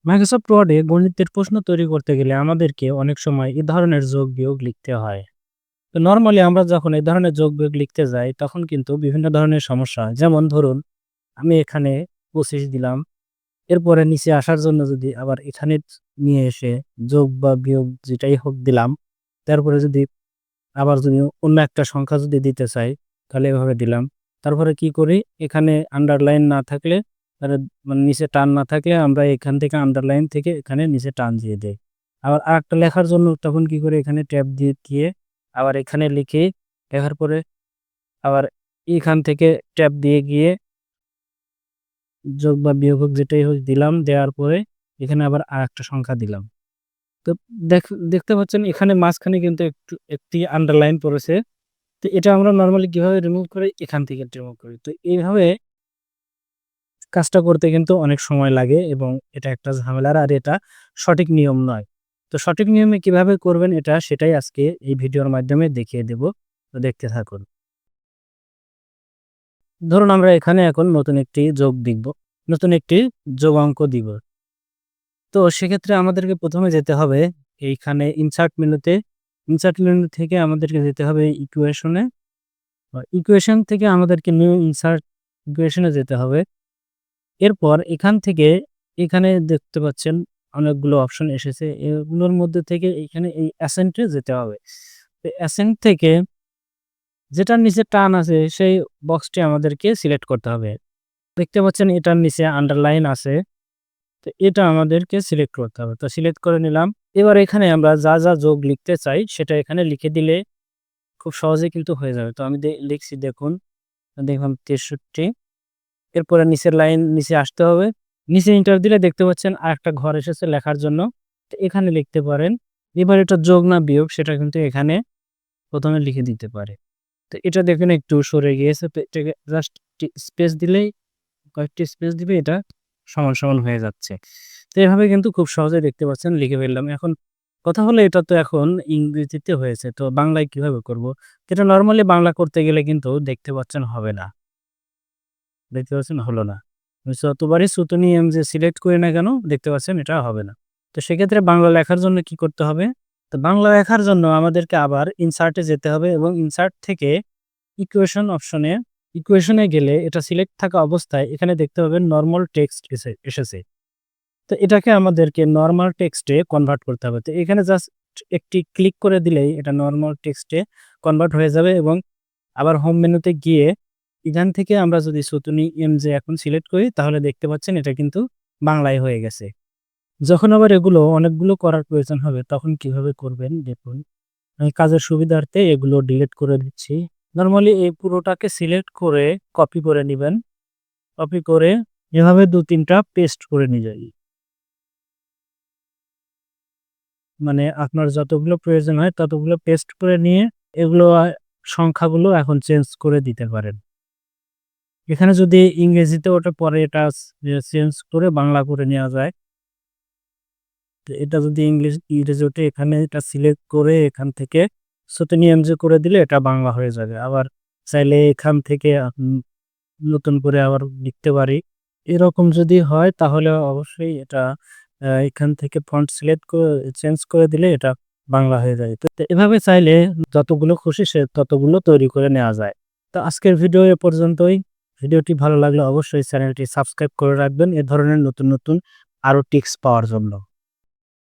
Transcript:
Microsoft ওয়ার্ডে গণিতের প্রশ্ন তৈরি করতে গেলে আমাদেরকে অনেক সময় এ ধরনের যোগ বিয়োগ লিখতে হয়। তো নরমালি আমরা যখন এই ধরনের যোগ বিয়োগ লিখতে যাই তখন কিন্তু বিভিন্ন ধরনের সমস্যা হয়। যেমন ধরুন আমি এখানে ২৫ দিলাম। এরপরে নিচে আসার জন্য যদি আবার এখানে নিয়ে এসে যোগ বা বিয়োগ যেটাই হোক দিলাম। তারপরে যদি আবার যদি অন্য একটা সংখ্যা যদি দিতে চাই তাহলে এভাবে দিলাম। তারপরে কি করি এখানে আন্ডারলাইন না থাকলে তাহলে মানে নিচে টান না থাকলে আমরা এখান থেকে আন্ডারলাইন থেকে এখানে নিচে টান দিয়ে দেই। আবার আরেকটা লেখার জন্য তখন কি করি এখানে ট্যাব দিয়ে আবার এখানে লিখি, লেখার পরে আবার এখান থেকে ট্যাব দিয়ে গিয়ে যোগ বা বিয়োগ হোক যেটাই হোক দিলাম। দেওয়ার পরে এখানে আবার আরেকটা সংখ্যা দিলাম। তো দেখ দেখতে পাচ্ছেন এখানে মাঝখানে কিন্তু একটি আন্ডারলাইন পড়েছে। তো এটা আমরা নরমালি কিভাবে রিমুভ করি? এখান থেকে রিমুভ করি। তো এইভাবে কাজটা করতে কিন্তু অনেক সময় লাগে এবং এটা একটা ঝামেলার আর এটা সঠিক নিয়ম নয়। তো সঠিক নিয়মে কিভাবে করবেন এটা সেটাই আজকে এই ভিডিওর মাধ্যমে দেখিয়ে দেব। তো দেখতে থাকুন। ধরুন আমরা এখানে এখন নতুন একটি যোগ লিখব। নতুন একটি যোগ অঙ্ক দিব। তো সেক্ষেত্রে আমাদেরকে ১ম এ যেতে হবে এইখানে ইনসার্ট মেনু থেকে আমাদেরকে যেতে হবে ইকুয়েশন এ। ইকুয়েশন থেকে আমাদেরকে নিউ ইনসার্ট ইকুয়েশন এ যেতে হবে। এরপর এখান থেকে এখানে দেখতে পাচ্ছেন অনেকগুলো অপশন এসেছে। এগুলোর মধ্যে থেকে এখানে এই অ্যাসেন্ট এ যেতে হবে। তো অ্যাসেন্ট থেকে যেটার নিচে টান আছে সেই বক্সটি আমাদেরকে সিলেক্ট করতে হবে। দেখতে পাচ্ছেন এটার নিচে আন্ডারলাইন আছে। তো এটা আমাদেরকে সিলেক্ট করতে হবে। তো সিলেক্ট করে নিলাম। এবার এখানে আমরা যা যোগ লিখতে চাই সেটা এখানে লিখে দিলে খুব সহজেই কিন্তু হয়ে যাবে। তো আমি লিখছি দেখুন, দেখলাম ৬৩। এরপরে নিচের লাইন নিচে আসতে হবে। নিচে এন্টার দিলে দেখতে পাচ্ছেন আরেকটা ঘর এসেছে লেখার জন্য। তো এখানে লিখতে পারেন। এবার এটা যোগ না বিয়োগ সেটা কিন্তু এখানে ১ম এ লিখে দিতে পারে। তো এটা দেখেন একটু সরে গিয়েছে। তো এটাকে জাস্ট স্পেস দিলেই কয়েকটি স্পেস দিবে এটা সমান হয়ে যাচ্ছে। তো এভাবে কিন্তু খুব সহজেই দেখতে পাচ্ছেন লিখে ফেললাম। এখন কথা হলো এটা তো এখন ইংরেজিতে হয়েছে। তো বাংলায় কিভাবে করব? এটা নরমালি বাংলা করতে গেলে কিন্তু দেখতে পাচ্ছেন হবে না। দেখতে পাচ্ছেন হলো না। আমি যতবারই ছুতুনি এমজে সিলেক্ট করি না কেন দেখতে পাচ্ছেন এটা হবে না। তো সেক্ষেত্রে বাংলা লেখার জন্য কি করতে হবে? তো বাংলা লেখার জন্য আমাদেরকে আবার ইনসার্ট এ যেতে হবে এবং ইনসার্ট থেকে ইকুয়েশন এ গেলে এটা সিলেক্ট থাকা অবস্থায় এখানে দেখতে পাবেন নরমাল টেক্সট এসেছে। তো এটাকে আমাদেরকে নরমাল টেক্সটে কনভার্ট করতে হবে। তো এখানে জাস্ট একটি ক্লিক করে দিলেই এটা নরমাল টেক্সটে কনভার্ট হয়ে যাবে এবং আবার হোম মেনুতে গিয়ে এখান থেকে আমরা যদি ছুতুনি এমজে এখন সিলেক্ট করি তাহলে দেখতে পাচ্ছেন এটা কিন্তু বাংলায় হয়ে গেছে। যখন আবার এগুলো অনেকগুলো করার প্রয়োজন হবে তখন কিভাবে করবেন দেখুন। আমি কাজের সুবিধার্থে এগুলো ডিলিট করে দিচ্ছি। নরমালি এই পুরোটাকে সিলেক্ট করে কপি করে নিবেন। কপি করে এভাবে ২-৩ টা পেস্ট করে নিবেন। মানে আপনার যতগুলো প্রয়োজন হয় ততগুলো পেস্ট করে নিয়ে এগুলো সংখ্যাগুলো এখন চেঞ্জ করে দিতে পারেন। এখানে যদি ইংরেজিতে ওঠে পরে এটা চেঞ্জ করে বাংলা করে নেওয়া যায়। তো এটা যদি ইংরেজি ওঠে এখানে এটা সিলেক্ট করে এখান থেকে শূন্যের করে দিলে এটা বাংলা হয়ে যাবে। আবার চাইলে এখান থেকে নতুন করে আবার লিখতে পারি। এরকম যদি হয় তাহলে অবশ্যই এটা এখান থেকে ফন্ট সিলেক্ট করে চেঞ্জ করে দিলে এটা বাংলা হয়ে যায়। তো এভাবে চাইলে যতগুলো খুশি সে ততগুলো তৈরি করে নেওয়া যায়। তো আজকের ভিডিও এ পর্যন্তই। ভিডিওটি ভালো লাগলে অবশ্যই চ্যানেলটি সাবস্ক্রাইব করে রাখবেন এ ধরনের নতুন আরো টিপস পাওয়ার জন্য।